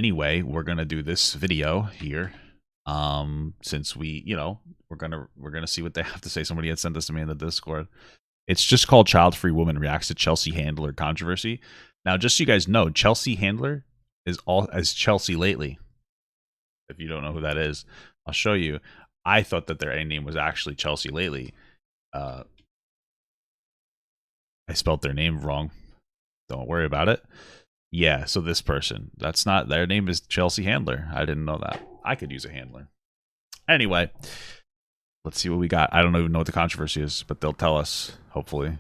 anyway, we're gonna do this video here. Since we, we're gonna see what they have to say. Somebody had sent this to me in the Discord. It's just called Childfree Woman Reacts to Chelsea Handler Controversy. Now, just so you guys know, Chelsea Handler is all as Chelsea Lately. If you don't know who that is, I'll show you. I thought that their name was actually Chelsea Lately. I spelled their name wrong. Don't worry about it. Yeah, so this person, that's not, their name is Chelsea Handler. I didn't know that. I could use a handler. Anyway, let's see what we got. I don't even know what the controversy is, but they'll tell us, hopefully.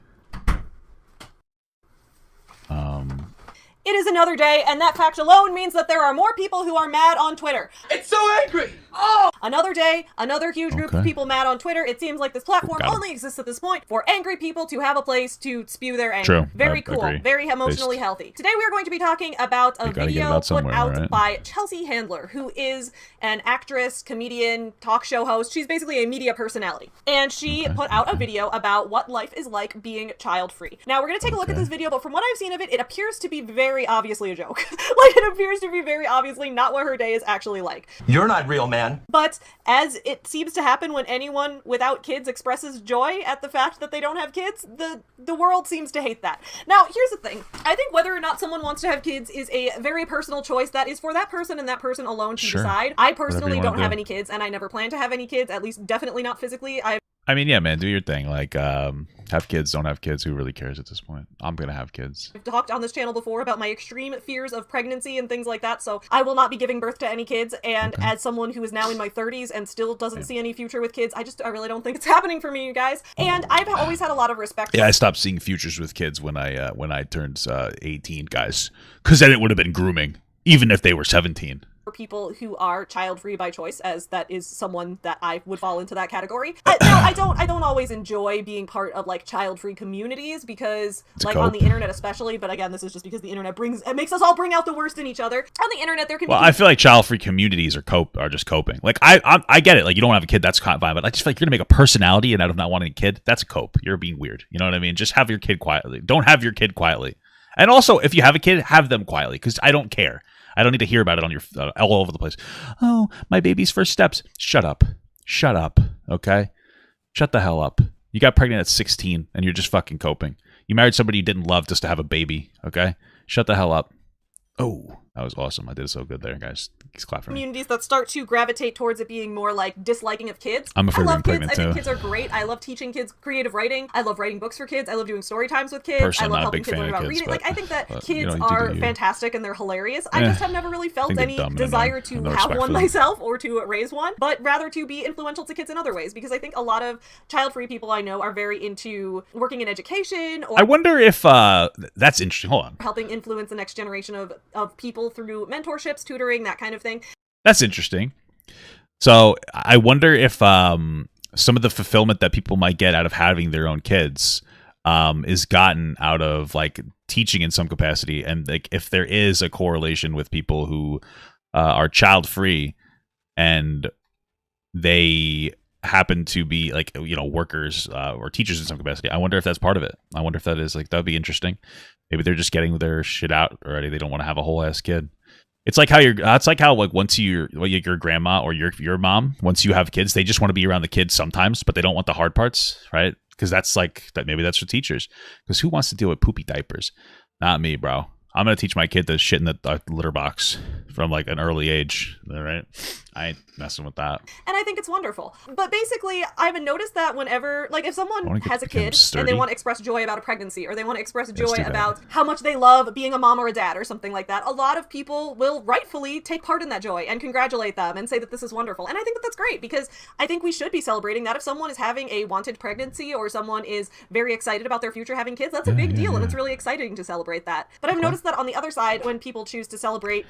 It is another day, and that fact alone means that there are more people who are mad on Twitter. It's so angry! Oh! Another day, another huge group of people mad on Twitter. It seems like this platform only exists at this point for angry people to have a place to spew their anger. True. Very cool. Agree. Very emotionally healthy. Today we are going to be talking about a video put out by Chelsea Handler, who is an actress, comedian, talk show host. She's basically a media personality. And she put out a video about what life is like being child-free. Now, we're going to take a look at this video, but from what I've seen of it, it appears to be very obviously a joke. Like, it appears to be very obviously not what her day is actually like. You're not real, man. But as it seems to happen when anyone without kids expresses joy at the fact that they don't have kids, the world seems to hate that. Now, here's the thing. I think whether or not someone wants to have kids is a very personal choice that is for that person and that person alone to decide. I personally don't have any kids, and I never plan to have any kids, at least definitely not physically. I mean, yeah, man, do your thing. Like, have kids, don't have kids. Who really cares at this point? I'm gonna have kids. I've talked on this channel before about my extreme fears of pregnancy and things like that, so I will not be giving birth to any kids, and as someone who is now in my 30s and still doesn't see any future with kids, I really don't think it's happening for me, you guys. And I've always had a lot of respect. Yeah, I stopped seeing futures with kids when I turned 18, guys, because then it would have been grooming, even if they were 17. For people who are child-free by choice, as that is someone that I would fall into that category. I don't always enjoy being part of like child-free communities because like on the internet especially, but again, this is just because the internet makes us all bring out the worst in each other. On the internet there can be I feel like child-free communities are just coping. Like I get it, like you don't have a kid, that's fine, but I just feel like you're gonna make a personality and out of not wanting a kid, that's a cope. You're being weird. You know what I mean? Just have your kid quietly. Don't have your kid quietly. And also, if you have a kid, have them quietly, because I don't care. I don't need to hear about it on your all over the place. Oh, my baby's first steps. Shut up. Shut up. Okay? Shut the hell up. You got pregnant at 16 and you're just fucking coping. You married somebody you didn't love just to have a baby. Okay? Shut the hell up. Oh, that was awesome. I did so good there, guys. Please clap for me. Communities that start to gravitate towards it being more like disliking of kids. I'm afraid I of being pregnant kids. I think kids are great. I love teaching kids creative writing. I love writing books for kids. I love doing story times with kids. Personally, I love helping kids learn about reading. Like, I think that kids are fantastic and they're hilarious. I just have never really felt any desire to have one myself or to raise one, but rather to be influential to kids in other ways, because I think a lot of child-free people I know are very into working in education. Or I wonder if that's interesting. Hold on. Helping influence the next generation of people through mentorships, tutoring, that kind of thing. That's interesting. So I wonder if some of the fulfillment that people might get out of having their own kids is gotten out of like teaching in some capacity, and like if there is a correlation with people who are child free and they happen to be like workers or teachers in some capacity. I wonder if that's part of it. I wonder if that is like, that'd be interesting. Maybe they're just getting their shit out already. They don't want to have a whole ass kid. It's like how like once your grandma or your mom, once you have kids, they just want to be around the kids sometimes, but they don't want the hard parts, right? Because that's like that. Maybe that's for teachers. Because who wants to deal with poopy diapers? Not me, bro. I'm gonna teach my kid to shit in the litter box from like an early age. All right, I ain't messing with that. And I think it's wonderful. But basically, I've noticed that whenever, like, if someone has a kid and they want to express joy about a pregnancy, or they want to express joy about how much they love being a mom or a dad or something like that, a lot of people will rightfully take part in that joy and congratulate them and say that this is wonderful. And I think that that's great, because I think we should be celebrating that. If someone is having a wanted pregnancy or someone is very excited about their future having kids, that's a big deal, and it's really exciting to celebrate that. But I've noticed that on the other side, when people choose to celebrate,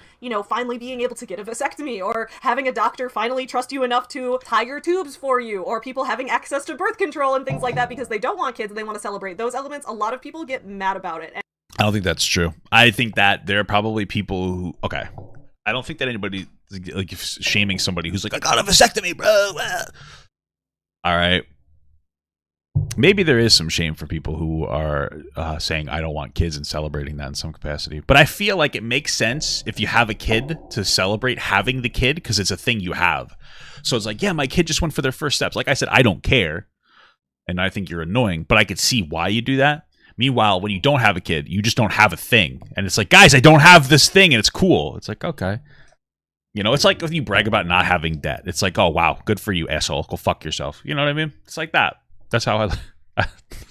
finally being able to get a vasectomy, or having a doctor finally trust you enough to tie your tubes for you, or people having access to birth control and things like that because they don't want kids and they want to celebrate those elements, a lot of people get mad about it. I don't think that's true. I think that there are probably people who, I don't think that anybody like shaming somebody who's like, I got a vasectomy, bro. All right. maybe there is some shame for people who are saying, I don't want kids and celebrating that in some capacity. But I feel like it makes sense if you have a kid to celebrate having the kid because it's a thing you have. So it's like, yeah, my kid just went for their first steps. Like I said, I don't care. And I think you're annoying, but I could see why you do that. Meanwhile, when you don't have a kid, you just don't have a thing. And it's like, guys, I don't have this thing and it's cool. It's like, okay. You know, it's like if you brag about not having debt. It's like, oh, wow, good for you, asshole. Go fuck yourself. You know what I mean? It's like that. That's how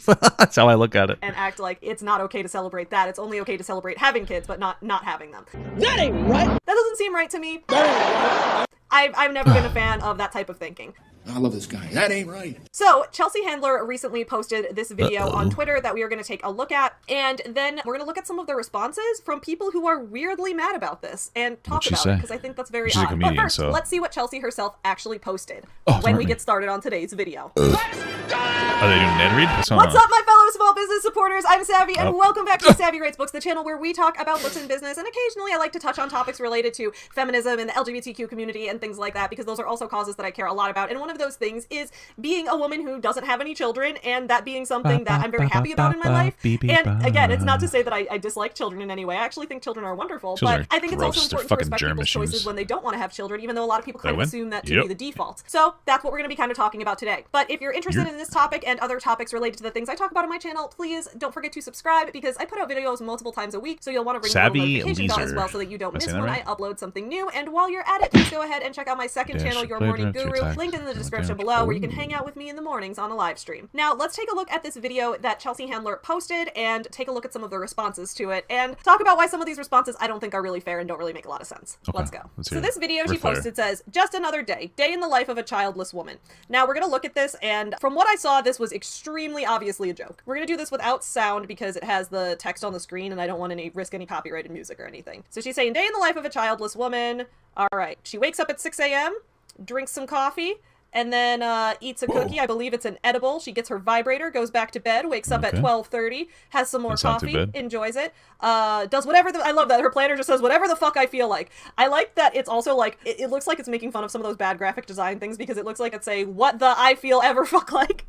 that's how I look at it. And act like it's not okay to celebrate that. It's only okay to celebrate having kids, but not having them. That ain't right. That doesn't seem right to me. That ain't right. I've never been a fan of that type of thinking. I love this guy. That ain't right. So, Chelsea Handler recently posted this video on Twitter that we are going to take a look at, and then we're going to look at some of the responses from people who are weirdly mad about this and talk about it, because I think that's very odd. Comedian, but first, let's see what Chelsea herself actually posted when we get started on today's video. Are they doing Ned Read? What's up, my fellow small business supporters? I'm Savvy, and welcome back to Savvy Rates Books, the channel where we talk about books and business, and occasionally I like to touch on topics related to feminism and the LGBTQ community and things like that, because those are also causes that I care a lot about, and one of those things is being a woman who doesn't have any children, and that being something that I'm very happy about in my life. And again, it's not to say that I dislike children in any way. I actually think children are wonderful, but I think it's also important to respect people's choices when they don't want to have children, even though a lot of people kind of assume that to be the default. So that's what we're going to be kind of talking about today. But if you're interested in this topic and other topics related to the things I talk about on my channel, please don't forget to subscribe, because I put out videos multiple times a week, so you'll want to ring the notification bell as well so that you don't miss when I upload something new. And while you're at it, please go ahead and check out my second channel, Your Morning Guru, linked in the description below, where you can hang out with me in the mornings on a live stream. Now, let's take a look at this video that Chelsea Handler posted and take a look at some of the responses to it and talk about why some of these responses I don't think are really fair and don't really make a lot of sense. Okay, let's go. So this video she posted says, just another day in the life of a childless woman. Now, we're going to look at this, and from what I saw, this was extremely obviously a joke. We're going to do this without sound because it has the text on the screen and I don't want to risk any copyrighted music or anything. So she's saying, day in the life of a childless woman. All right. She wakes up at 6 a.m., drinks some coffee, and then eats a cookie. I believe it's an edible. She gets her vibrator, goes back to bed, wakes up at 12:30, has some more coffee, enjoys it, does whatever I love that her planner just says whatever the fuck I feel like. I like that it's also like, it looks like it's making fun of some of those bad graphic design things, because it looks like it's a what the I feel ever fuck like.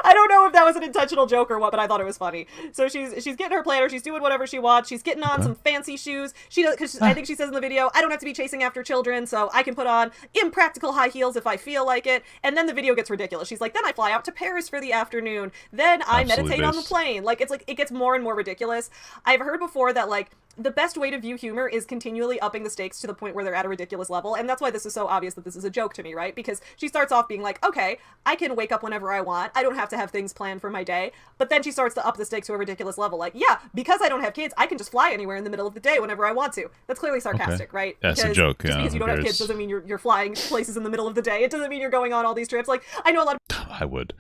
I don't know if that was an intentional joke or what, but I thought it was funny. So she's getting her planner, she's doing whatever she wants, she's getting on some fancy shoes. She does, because I think she says in the video, I don't have to be chasing after children, so I can put on impractical high heels if I feel like it. And then the video gets ridiculous. She's like, then I fly out to Paris for the afternoon. Then I meditate on the plane. Like, it's like, it gets more and more ridiculous. I've heard before that, like, the best way to view humor is continually upping the stakes to the point where they're at a ridiculous level. And that's why this is so obvious that this is a joke to me, right? Because she starts off being like, okay, I can wake up whenever I want. I don't have to have things planned for my day. But then she starts to up the stakes to a ridiculous level. Like, yeah, because I don't have kids, I can just fly anywhere in the middle of the day whenever I want to. That's clearly sarcastic, right? That's a joke. Just because you don't have kids doesn't mean you're flying places in the middle of the day. It doesn't mean you're going on all these trips. Like, I know a lot of... I would.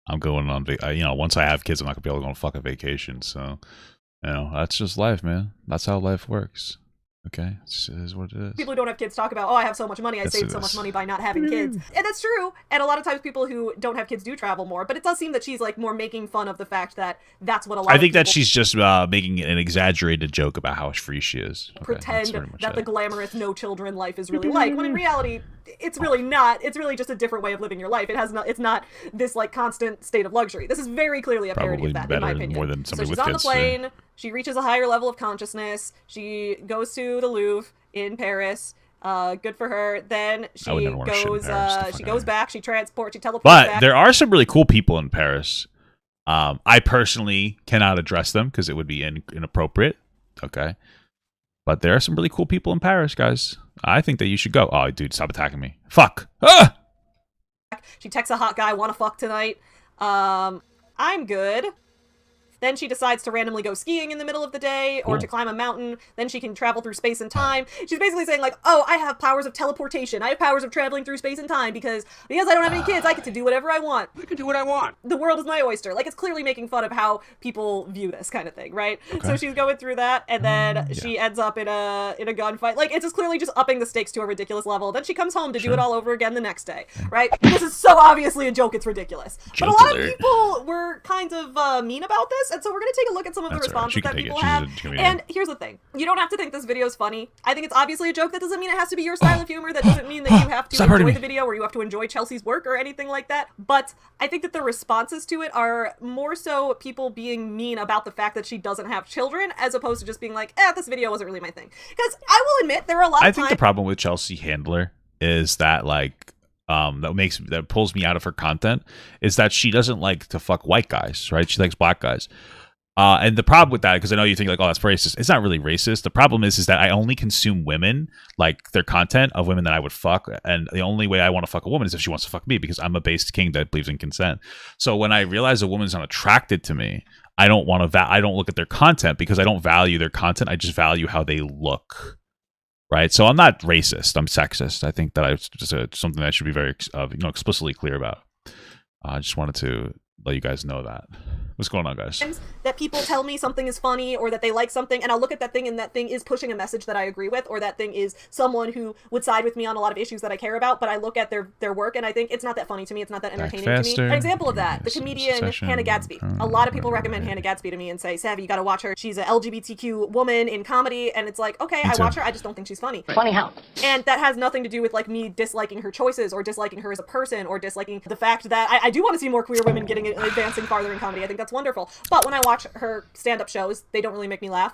I'm going on, once I have kids, I'm not going to be able to go on a fucking vacation, so... that's just life, man. That's how life works. Okay? It is what it is. People who don't have kids talk about, oh, I have so much money, I saved so much money by not having kids. And that's true. And a lot of times people who don't have kids do travel more, but it does seem that she's like more making fun of the fact that that's what a lot of I think that she's just making an exaggerated joke about how free she is. Okay, pretend that the glamorous no children life is really like, when in reality, it's really not. It's really just a different way of living your life. It's not this like constant state of luxury. This is very clearly a parody of that, in my opinion. More than somebody so she's with on kids, the plane. She reaches a higher level of consciousness. She goes to the Louvre in Paris. Good for her. Then she goes back. She teleports back. But there are some really cool people in Paris. I personally cannot address them because it would be inappropriate. Okay. But there are some really cool people in Paris, guys. I think that you should go. Oh, dude, stop attacking me. Fuck. Ah! She texts a hot guy, wanna fuck tonight. I'm good. Then she decides to randomly go skiing in the middle of the day or to climb a mountain. Then she can travel through space and time. She's basically saying like, oh, I have powers of teleportation. I have powers of traveling through space and time because I don't have any kids. I get to do whatever I want. I can do what I want. The world is my oyster. Like, it's clearly making fun of how people view this kind of thing, right? Okay. So she's going through that, and then she ends up in a gunfight. Like, it's just clearly just upping the stakes to a ridiculous level. Then she comes home to do it all over again the next day, right? This is so obviously a joke, it's ridiculous. But a lot of people were kind of mean about this, And so we're going to take a look at some of the responses that people have. And here's the thing. You don't have to think this video is funny. I think it's obviously a joke. That doesn't mean it has to be your style of humor. That doesn't mean that you have to enjoy the video or you have to enjoy Chelsea's work or anything like that. But I think that the responses to it are more so people being mean about the fact that she doesn't have children, as opposed to just being like, this video wasn't really my thing. Because I will admit, there are a lot of times... I think the problem with Chelsea Handler is that, like, that pulls me out of her content, is that she doesn't like to fuck white guys, right? She likes black guys. And the problem with that, because I know you think like, oh, that's racist. It's not really racist. The problem is that I only consume women, like their content of women that I would fuck. And the only way I want to fuck a woman is if she wants to fuck me, because I'm a based king that believes in consent. So when I realize a woman's not attracted to me, I don't want to, I don't look at their content because I don't value their content. I just value how they look. Right. So I'm not racist. I'm sexist. I think that it's just something that I should be very, explicitly clear about. I just wanted to let you guys know that. What's going on, guys? That people tell me something is funny or that they like something, and I'll look at that thing and that thing is pushing a message that I agree with, or that thing is someone who would side with me on a lot of issues that I care about, but I look at their work and I think it's not that funny to me, it's not that entertaining to me. An example of that, the comedian Hannah Gadsby. A lot of people recommend Hannah Gadsby to me and say, Savvy, you gotta watch her. She's a LGBTQ woman in comedy, and it's like, okay, I watch her, I just don't think she's funny. Funny how? And that has nothing to do with like me disliking her choices or disliking her as a person or disliking the fact that I do want to see more queer women advancing farther in comedy. I think that's wonderful. But when I watch her stand-up shows, they don't really make me laugh.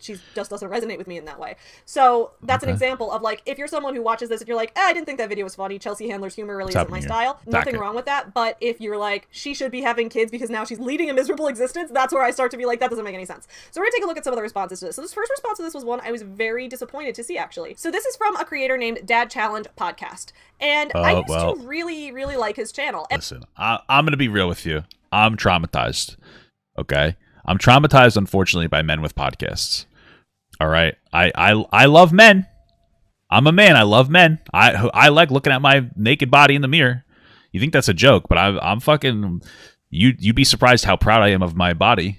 She just doesn't resonate with me in that way. So that's an example of like, if you're someone who watches this and you're like, I didn't think that video was funny, Chelsea Handler's humor really isn't my style, nothing wrong with that. But if you're like, she should be having kids because now she's leading a miserable existence, that's where I start to be like, that doesn't make any sense. So we're gonna take a look at some of the responses to this. So this first response to this was one I was very disappointed to see, actually. So this is from a creator named Dad Challenge Podcast. And I used to really, really like his channel. Listen, I'm gonna be real with you. I'm traumatized. Okay? I'm traumatized, unfortunately, by men with podcasts. All right? I love men. I'm a man. I love men. I like looking at my naked body in the mirror. You think that's a joke, but I'm fucking... You'd be surprised how proud I am of my body.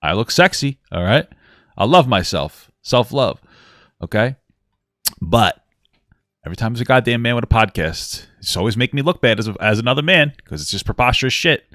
I look sexy, all right? I love myself. Self-love, okay? But every time there's a goddamn man with a podcast, it's always making me look bad as another man, because it's just preposterous shit.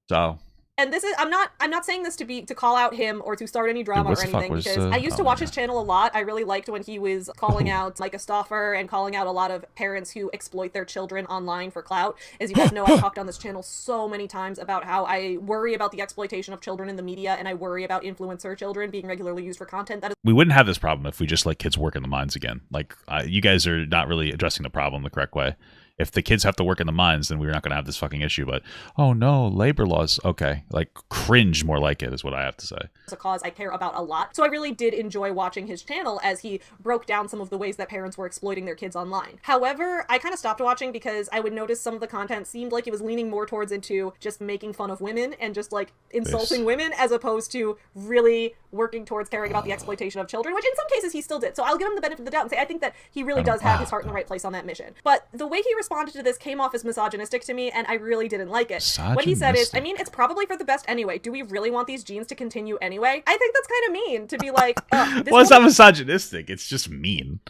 So... And this is, I'm not saying this to call out him or to start any drama or anything, because I used to watch his channel a lot. I really liked when he was calling out Micah Stauffer and calling out a lot of parents who exploit their children online for clout. As you guys know, I've talked on this channel so many times about how I worry about the exploitation of children in the media, and I worry about influencer children being regularly used for content. We wouldn't have this problem if we just let kids work in the mines again. Like, you guys are not really addressing the problem the correct way. If the kids have to work in the mines, then we're not going to have this fucking issue. But, oh no, labor laws. Okay. Like, cringe more like it is what I have to say. It's a cause I care about a lot. So I really did enjoy watching his channel as he broke down some of the ways that parents were exploiting their kids online. However, I kind of stopped watching because I would notice some of the content seemed like it was leaning more towards into just making fun of women and just like insulting women, as opposed to really working towards caring about the exploitation of children, which in some cases he still did. So I'll give him the benefit of the doubt and say I think that he really does have his heart in the right place on that mission. But the way he responded to this came off as misogynistic to me, and I really didn't like it. What he said is, I mean, it's probably for the best anyway. Do we really want these genes to continue anyway? I think that's kind of mean to be like, well, it's not misogynistic. It's just mean.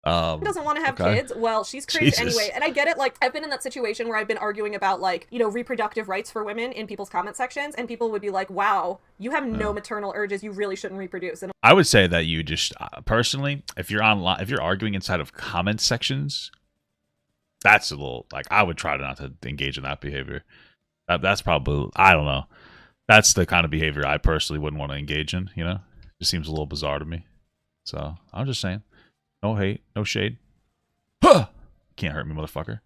Doesn't want to have kids. Well, she's cringe anyway. And I get it. Like, I've been in that situation where I've been arguing about, like, reproductive rights for women in people's comment sections, and people would be like, wow, you have no maternal urges. You really shouldn't reproduce. And I would say that you just, personally, if you're online, if you're arguing inside of comment sections, that's a little, like, I would try not to engage in that behavior. That's probably, I don't know. That's the kind of behavior I personally wouldn't want to engage in, It just seems a little bizarre to me. So, I'm just saying. No hate, no shade. Huh! Can't hurt me, motherfucker.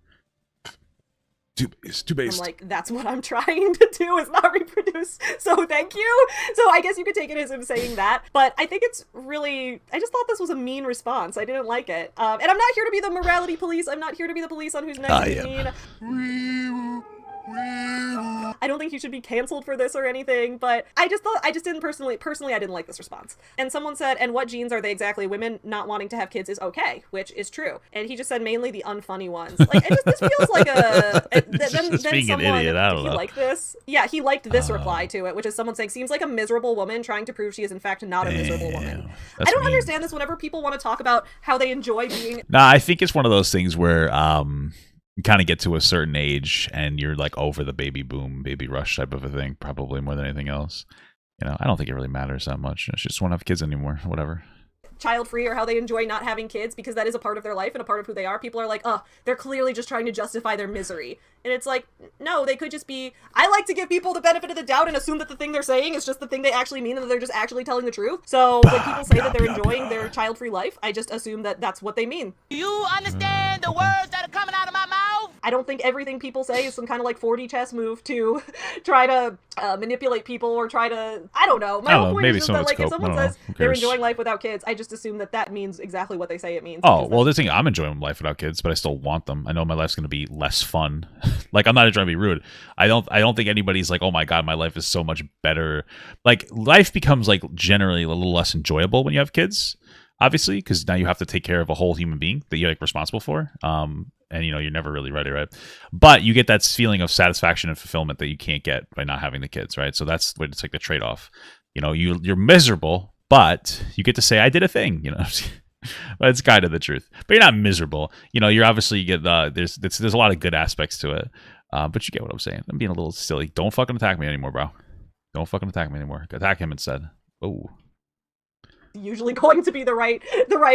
Too based. I'm like, that's what I'm trying to do, is not reproduce. So thank you. So I guess you could take it as him saying that. But I think it's really, I just thought this was a mean response. I didn't like it. And I'm not here to be the morality police. I'm not here to be the police on who's nice and mean. I don't think he should be canceled for this or anything, but I just didn't personally, I didn't like this response. And someone said, and what genes are they exactly? Women not wanting to have kids is okay, which is true. And he just said mainly the unfunny ones. Like, this feels like then being someone, an idiot. I don't know. He liked this. Yeah, he liked this reply to it, which is someone saying, seems like a miserable woman trying to prove she is in fact not a miserable woman. I don't understand this whenever people want to talk about how they enjoy being. Nah, I think it's one of those things where, you kind of get to a certain age and you're like over the baby boom, baby rush type of a thing, probably more than anything else. You know, I don't think it really matters that much. I just won't have kids anymore, whatever. Child-free, or how they enjoy not having kids because that is a part of their life and a part of who they are. People are like, oh, they're clearly just trying to justify their misery. And it's like, no, they could just be... I like to give people the benefit of the doubt and assume that the thing they're saying is just the thing they actually mean and that they're just actually telling the truth. So when people say that they're enjoying their child-free life, I just assume that that's what they mean. Do you understand the words that are coming out of my mouth? I don't think everything people say is some kind of like 4D chess move to try to manipulate people or try to... I don't know. My whole point is just that like if someone says they're enjoying life without kids, I just assume that that means exactly what they say it means. Oh, well, this thing, I'm enjoying life without kids, but I still want them. I know my life's going to be less fun. Like, I'm not trying to be rude. I don't think anybody's like, oh my God, my life is so much better. Like, life becomes like generally a little less enjoyable when you have kids, obviously, because now you have to take care of a whole human being that you're like responsible for. And, you know, you're never really ready, right? But you get that feeling of satisfaction and fulfillment that you can't get by not having the kids, right? So that's what it's like the trade-off. You know, you're miserable, but you get to say, I did a thing, you know. But it's kind of the truth. But you're not miserable. You know, you're obviously, you get there's a lot of good aspects to it. But you get what I'm saying. I'm being a little silly. Don't fucking attack me anymore, bro. Don't fucking attack me anymore. Attack him instead. Oh. Usually going to be the right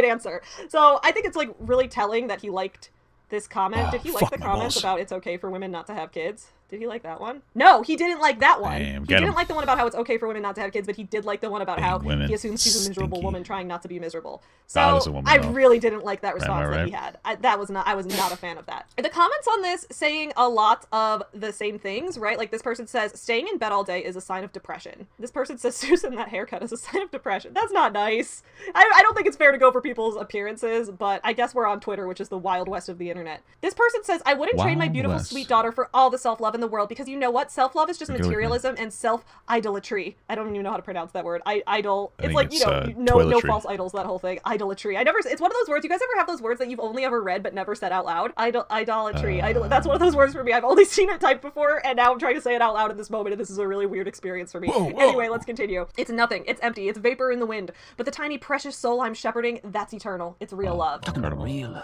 answer. So I think it's like really telling that he liked this comment. Did he like the comments about it's okay for women not to have kids? Did he like that one? No, he didn't like that one. He didn't like the one about how it's okay for women not to have kids, but he did like the one about how he assumes she's a miserable woman trying not to be miserable. So I really didn't like that response that he had. I was not a fan of that. The comments on this saying a lot of the same things, right? Like this person says, staying in bed all day is a sign of depression. This person says, Susan, that haircut is a sign of depression. That's not nice. I don't think it's fair to go for people's appearances, but I guess we're on Twitter, which is the wild west of the internet. This person says, I wouldn't trade my beautiful, sweet daughter for all the self-love in the world, because you know what? Self-love is just materialism and self-idolatry. I don't even know how to pronounce that word. It's like, you know, no false idols, that whole thing. Idolatry. It's one of those words. You guys ever have those words that you've only ever read but never said out loud? Idolatry. That's one of those words for me. I've only seen it typed before, and now I'm trying to say it out loud in this moment, and this is a really weird experience for me. Whoa. Anyway, let's continue. It's nothing. It's empty. It's vapor in the wind. But the tiny, precious soul I'm shepherding, that's eternal. It's real love. Real love.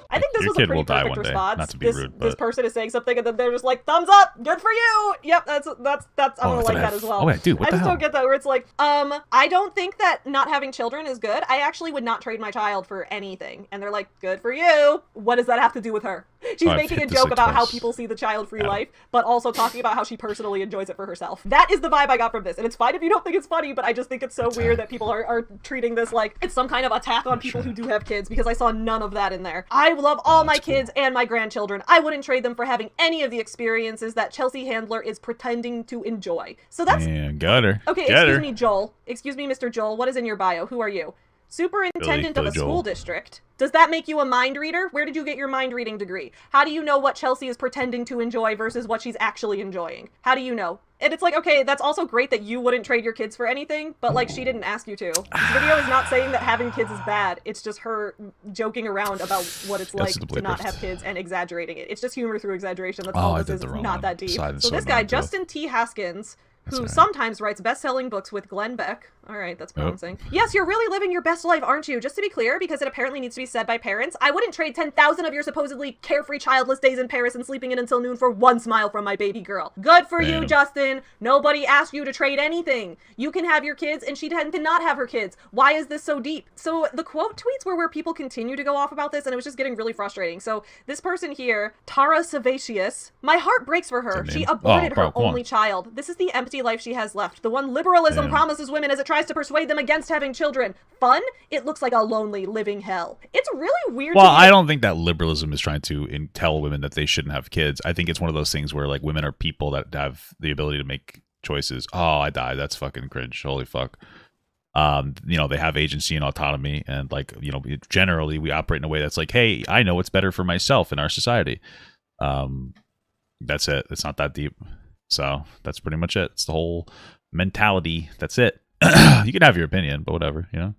I think this was a pretty perfect response. Not to be rude, but... This person is saying something, and then they're just like, thumbs up, good for you. Yep, that's. I'm gonna like that as well. Oh, wait, dude, what the hell? I just don't get that where it's like, I don't think that not having children is good. I actually would not trade my child for anything. And they're like, good for you. What does that have to do with her? She's making a joke about how people see the child-free life, but also talking about how she personally enjoys it for herself. That is the vibe I got from this, and it's fine if you don't think it's funny, but I just think it's so weird that people are treating this like it's some kind of attack on people who do have kids, because I saw none of that in there. I love all my kids and my grandchildren. I wouldn't trade them for having any of the experiences that Chelsea Handler is pretending to enjoy. So that's... got her. Okay, excuse me, Joel. Excuse me, Mr. Joel. What is in your bio? Who are you? Superintendent of a school district. Does that make you a mind reader? Where did you get your mind reading degree? How do you know what Chelsea is pretending to enjoy versus what she's actually enjoying? How do you know? And it's like, okay, that's also great that you wouldn't trade your kids for anything, but like she didn't ask you to. This video is not saying that having kids is bad. It's just her joking around about what it's like to not have kids and exaggerating it. It's just humor through exaggeration. That's all this is. It's not that deep. So this guy, Justin T. Haskins, who sometimes writes best-selling books with Glenn Beck. All right, that's promising. Yes, you're really living your best life, aren't you? Just to be clear, because it apparently needs to be said by parents, I wouldn't trade 10,000 of your supposedly carefree childless days in Paris and sleeping in until noon for one smile from my baby girl. Good for you, Justin. Nobody asked you to trade anything. You can have your kids, and she cannot have her kids. Why is this so deep? So the quote tweets were where people continue to go off about this, and it was just getting really frustrating. So this person here, Tara Savacius, my heart breaks for her. She aborted her only child. This is the empty life she has left. The one liberalism promises women as it tries to persuade them against having children. Fun? It looks like a lonely living hell. It's really weird. Well, I don't think that liberalism is trying to tell women that they shouldn't have kids. I think it's one of those things where like women are people that have the ability to make choices. Oh, I died. That's fucking cringe. Holy fuck. You know, they have agency and autonomy, and like, you know, generally we operate in a way that's like, hey, I know what's better for myself in our society. That's it. It's not that deep. So that's pretty much it. It's the whole mentality. That's it. You can have your opinion, but whatever, you know?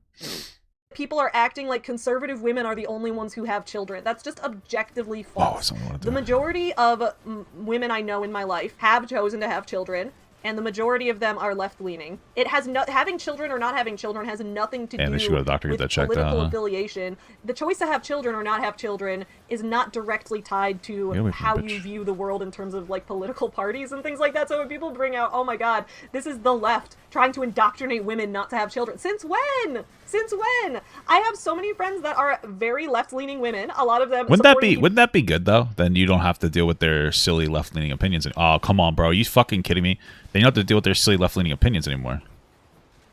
People are acting like conservative women are the only ones who have children. That's just objectively false. The majority of women I know in my life have chosen to have children. and the majority of them are left-leaning. It has having children or not having children has nothing to do they should go to the doctor to with get that checked political out, affiliation. The choice to have children or not have children is not directly tied to how you view the world in terms of like political parties and things like that. So when people bring out, oh my god, this is the left trying to indoctrinate women not to have children. Since when? Since when? I have so many friends that are very left-leaning women. A lot of them. Wouldn't that be good though? Then you don't have to deal with their silly left-leaning opinions. Oh, come on, bro. Are you fucking kidding me? Then you don't have to deal with their silly left-leaning opinions anymore.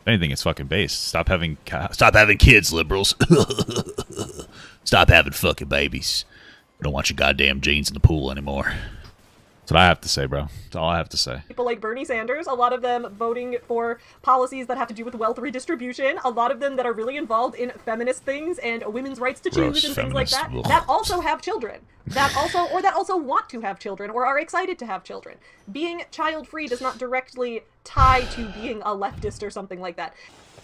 If anything, it's fucking based. Stop having kids, liberals. Stop having fucking babies. I don't want your goddamn genes in the pool anymore. That's what I have to say, bro. That's all I have to say. People like Bernie Sanders, a lot of them voting for policies that have to do with wealth redistribution, a lot of them that are really involved in feminist things and women's rights to choose and things like that, that also have children. That also want to have children or are excited to have children. Being child-free does not directly tie to being a leftist or something like that.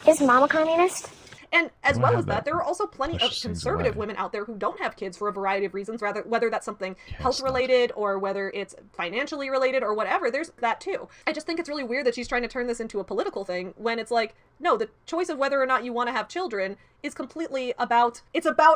Is mom a communist? And as well as that, there are also plenty of conservative women out there who don't have kids for a variety of reasons, whether that's something health-related or whether it's financially related or whatever. There's that too. I just think it's really weird that she's trying to turn this into a political thing when it's like, no, the choice of whether or not you want to have children is completely about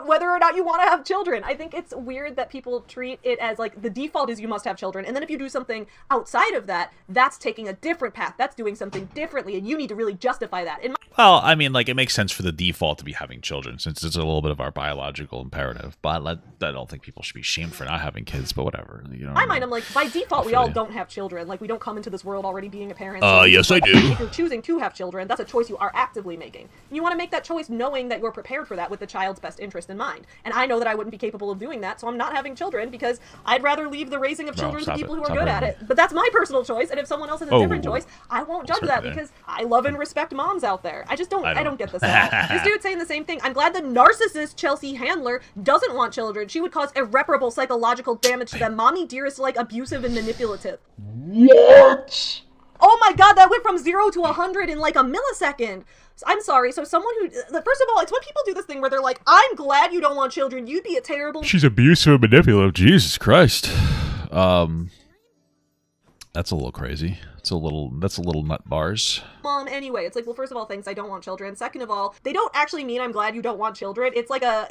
whether or not you want to have children. I think it's weird that people treat it as like the default is you must have children, and then if you do something outside of that, that's taking a different path. That's doing something differently, and you need to really justify that. Well, I mean, like, it makes sense for the default to be having children, since it's a little bit of our biological imperative. But I don't think people should be shamed for not having kids, but whatever. You know, in my mind, I'm like, by default, we all don't have children. Like, we don't come into this world already being a parent. Yes, I do. If you're choosing to have children, that's a choice you are actively making. And you want to make that choice knowing that you're prepared for that with the child's best interest in mind. And I know that I wouldn't be capable of doing that, so I'm not having children because I'd rather leave the raising of children to people who are good at it. But that's my personal choice, and if someone else has a different choice, I won't judge that because I love and respect moms out there. I don't get this at all. This dude's saying the same thing. I'm glad the narcissist Chelsea Handler doesn't want children. She would cause irreparable psychological damage to them. Mommy dearest, like abusive and manipulative. What? Oh my god, that went from 0 to 100 in like a millisecond. I'm sorry, so someone who... First of all, it's when people do this thing where they're like, I'm glad you don't want children, you'd be a terrible... She's abusive and manipulative, Jesus Christ. That's a little crazy. That's a little nut bars. Mom, anyway, it's like, well, first of all, thanks, I don't want children. Second of all, they don't actually mean I'm glad you don't want children. It's like a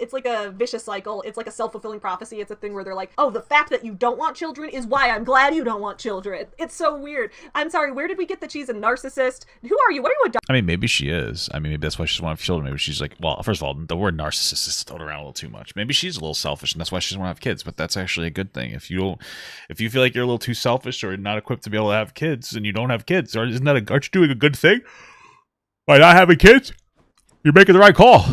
vicious cycle. It's like a self-fulfilling prophecy. It's a thing where they're like, oh, the fact that you don't want children is why I'm glad you don't want children. It's so weird. I'm sorry, where did we get that she's a narcissist? Who are you? What are you, a doctor? I mean, maybe she is. I mean, maybe that's why she doesn't want to have children. Maybe she's like, well, first of all, the word narcissist is thrown around a little too much. Maybe she's a little selfish, and that's why she doesn't want to have kids. But that's actually a good thing. If you feel like you're a little too selfish or not equipped to be able to have kids, and you don't have kids, aren't you doing a good thing by not having kids? You're making the right call.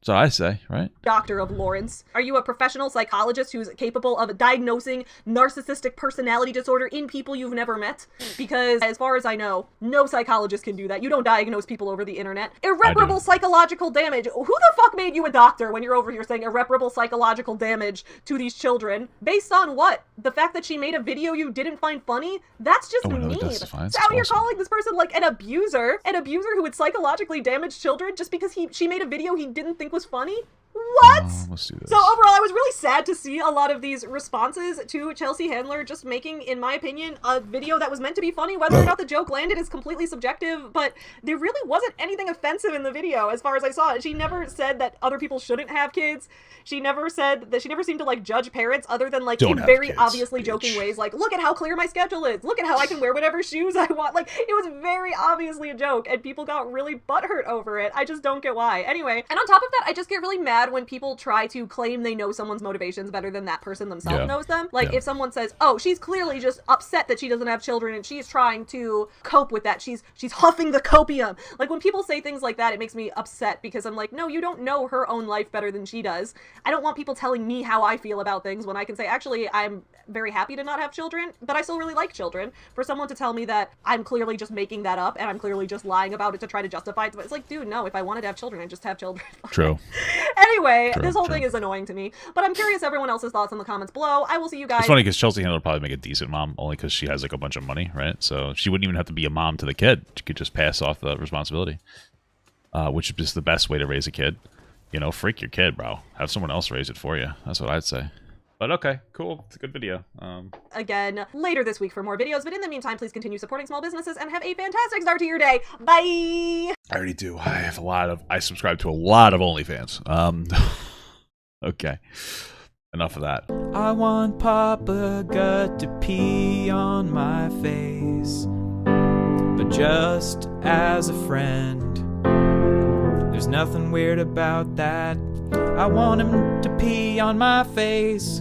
That's what I say, right? Doctor of Lawrence. Are you a professional psychologist who's capable of diagnosing narcissistic personality disorder in people you've never met? Because as far as I know, no psychologist can do that. You don't diagnose people over the internet. Irreparable psychological damage. Who the fuck made you a doctor when you're over here saying irreparable psychological damage to these children? Based on what? The fact that she made a video you didn't find funny? That's just mean. So you're calling this person like an abuser? An abuser who would psychologically damage children just because she made a video he didn't think was funny? What? Let's do this. So overall, I was really sad to see a lot of these responses to Chelsea Handler just making, in my opinion, a video that was meant to be funny. Whether or not the joke landed is completely subjective, but there really wasn't anything offensive in the video as far as I saw it. She never said that other people shouldn't have kids. She never said that. She never seemed to like judge parents other than like in very obviously joking ways, like, look at how clear my schedule is. Look at how I can wear whatever shoes I want. Like, it was very obviously a joke and people got really butthurt over it. I just don't get why. Anyway, and on top of that, I just get really mad when people try to claim they know someone's motivations better than that person themselves knows them. Like, if someone says, oh, she's clearly just upset that she doesn't have children and she's trying to cope with that. She's huffing the copium. Like, when people say things like that, it makes me upset because I'm like, no, you don't know her own life better than she does. I don't want people telling me how I feel about things when I can say, actually, I'm very happy to not have children, but I still really like children. For someone to tell me that I'm clearly just making that up and I'm clearly just lying about it to try to justify it, it's like, dude, no, if I wanted to have children, I'd just have children. True. Anyway, this whole thing is annoying to me, but I'm curious everyone else's thoughts in the comments below. I will see you guys. It's funny because Chelsea Handler would probably make a decent mom only because she has like a bunch of money, right? So she wouldn't even have to be a mom to the kid. She could just pass off the responsibility, which is just the best way to raise a kid. You know, freak your kid, bro. Have someone else raise it for you. That's what I'd say. But okay, cool. It's a good video. Again, later this week for more videos, but in the meantime, please continue supporting small businesses and have a fantastic start to your day. Bye! I already do. I subscribe to a lot of OnlyFans. Okay. Enough of that. I want Papa Gut to pee on my face, but just as a friend. There's nothing weird about that. I want him to pee on my face.